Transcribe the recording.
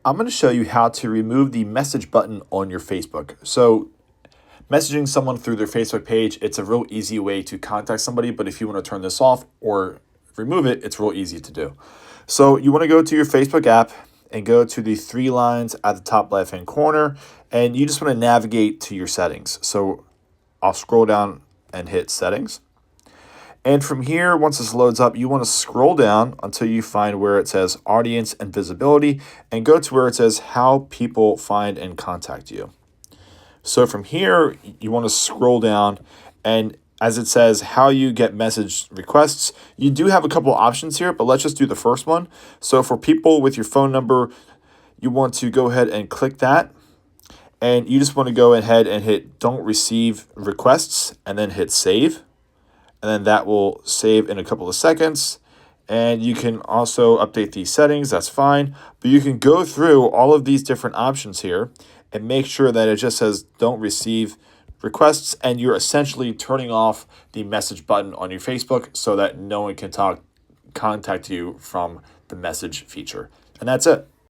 I'm going to show you how to remove the message button on your Facebook. So messaging someone through their Facebook page, it's a real easy way to contact somebody, but if you want to turn this off or remove it, it's real easy to do. So you want to go to your Facebook app and go to the three lines at the top left-hand corner, and you just want to navigate to your settings. So I'll scroll down and hit settings. And from here, once this loads up, you want to scroll down until you find where it says audience and visibility and go to where it says how people find and contact you. So from here, you want to scroll down, and as it says how you get message requests, you do have a couple options here, but let's just do the first one. So for people with your phone number, you want to go ahead and click that. And you just want to go ahead and hit don't receive requests and then hit save. And then that will save in a couple of seconds. And you can also update these settings, that's fine. But you can go through all of these different options here and make sure that it just says don't receive requests, and you're essentially turning off the message button on your Facebook so that no one can contact you from the message feature. And that's it.